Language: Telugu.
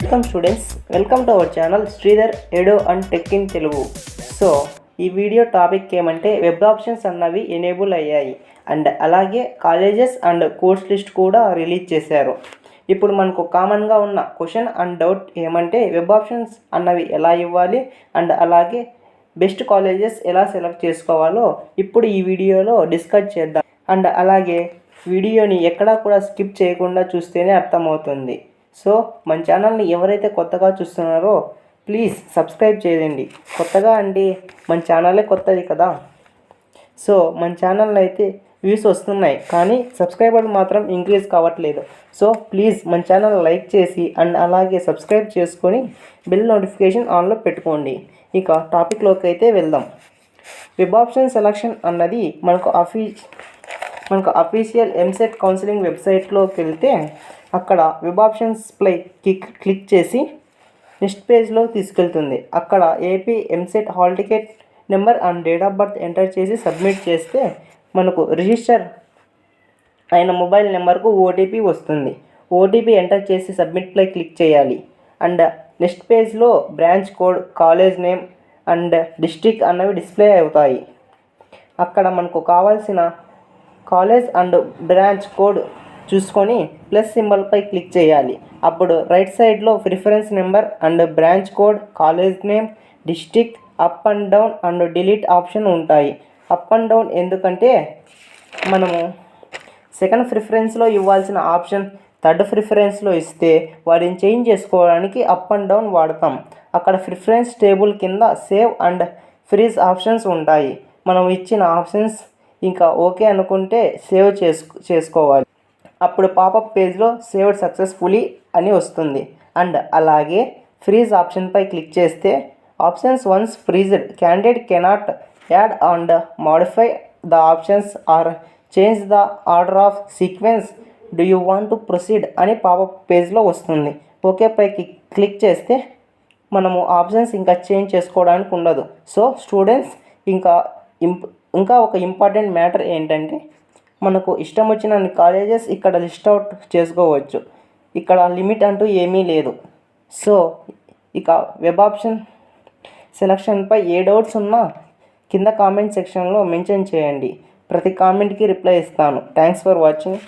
Welcome to our channel Sridhar Edu and tech in Telugu. So ఈ వీడియో టాపిక్ ఏమంటే వెబ్ ఆప్షన్స్ అన్నవి ఎనేబుల్ అయ్యాయి అండ్ అలాగే కాలేజెస్ అండ్ కోర్స్ లిస్ట్ కూడా రిలీజ్ చేశారు. ఇప్పుడు మనకు కామన్గా ఉన్న క్వశ్చన్ అండ్ డౌట్ ఏమంటే వెబ్ ఆప్షన్స్ అన్నవి ఎలా ఇవ్వాలి అండ్ అలాగే బెస్ట్ కాలేజెస్ ఎలా సెలెక్ట్ చేసుకోవాలో ఇప్పుడు ఈ వీడియోలో డిస్కస్ చేద్దాం. అండ్ అలాగే వీడియోని ఎక్కడా కూడా స్కిప్ చేయకుండా చూస్తేనే అర్థమవుతుంది. సో మన ఛానల్ని ఎవరైతే కొత్తగా చూస్తున్నారో ప్లీజ్ సబ్స్క్రైబ్ చేయండి. కొత్తగా అంటే మన ఛానలే కొత్తది కదా. సో మన ఛానల్లో అయితే వ్యూస్ వస్తున్నాయి కానీ సబ్స్క్రైబర్ మాత్రం ఇంక్రీజ్ కావట్లేదు. సో ప్లీజ్ మన ఛానల్ లైక్ చేసి అండ్ అలాగే సబ్స్క్రైబ్ చేసుకొని బెల్ నోటిఫికేషన్ ఆన్లో పెట్టుకోండి. ఇక టాపిక్లోకి అయితే వెళ్దాం. వెబ్ ఆప్షన్ సెలక్షన్ అన్నది మనకు అఫీషియల్ ఎంసెట్ కౌన్సిలింగ్ వెబ్సైట్లోకి వెళ్తే అక్కడ వెబ్ ఆప్షన్స్ పై క్లిక్ చేసి నెక్స్ట్ పేజ్లో తీసుకెళ్తుంది. అక్కడ AP EAMCET hall ticket number and date of birth enter చేసి సబ్మిట్ చేస్తే మనకు రిజిస్టర్ అయిన మొబైల్ నెంబర్కు ఓటీపీ వస్తుంది. ఓటీపీ ఎంటర్ చేసి సబ్మిట్పై క్లిక్ చేయాలి. అండ్ నెక్స్ట్ పేజ్లో branch code, college name and district అన్నవి డిస్ప్లే అవుతాయి. అక్కడ మనకు కావాల్సిన కాలేజ్ అండ్ బ్రాంచ్ కోడ్ చూసుకొని ప్లస్ సింబల్పై క్లిక్ చేయాలి. అప్పుడు రైట్ సైడ్లో preference number and branch code, college name, district, up and down and delete option ఉంటాయి. అప్ అండ్ డౌన్ ఎందుకంటే మనము సెకండ్ ప్రిఫరెన్స్లో ఇవ్వాల్సిన ఆప్షన్ థర్డ్ ప్రిఫరెన్స్లో ఇస్తే వాటిని చేంజ్ చేసుకోవడానికి అప్ అండ్ డౌన్ వాడతాం. అక్కడ ప్రిఫరెన్స్ టేబుల్ కింద సేవ్ అండ్ ఫ్రీజ్ ఆప్షన్స్ ఉంటాయి. మనం ఇచ్చిన ఆప్షన్స్ ఇంకా ఓకే అనుకుంటే సేవ్ చేసుకోవాలి. అప్పుడు పాపప్ పేజ్లో సేవ్డ్ సక్సెస్ఫుల్లీ అని వస్తుంది. అండ్ అలాగే ఫ్రీజ్ ఆప్షన్పై క్లిక్ చేస్తే options once freezed candidate cannot add and modify the options or change the order of sequence do you want to proceed అని పాపప్ పేజ్లో వస్తుంది. ఓకేపై క్లిక్ చేస్తే మనము ఆప్షన్స్ ఇంకా చేంజ్ చేసుకోవడానికి ఉండదు. సో స్టూడెంట్స్ ఇంకా ఒక ఇంపార్టెంట్ మ్యాటర్ ఏంటంటే మనకు ఇష్టం వచ్చిన కాలేజెస్ ఇక్కడ లిస్ట్ అవుట్ చేసుకోవచ్చు. ఇక్కడ లిమిట్ అంటూ ఏమీ లేదు. సో ఇక వెబ్ ఆప్షన్ సెలక్షన్పై ఏ డౌట్స్ ఉన్నా కింద కామెంట్ సెక్షన్లో మెన్షన్ చేయండి. ప్రతి కామెంట్కి రిప్లై ఇస్తాను. Thanks for watching.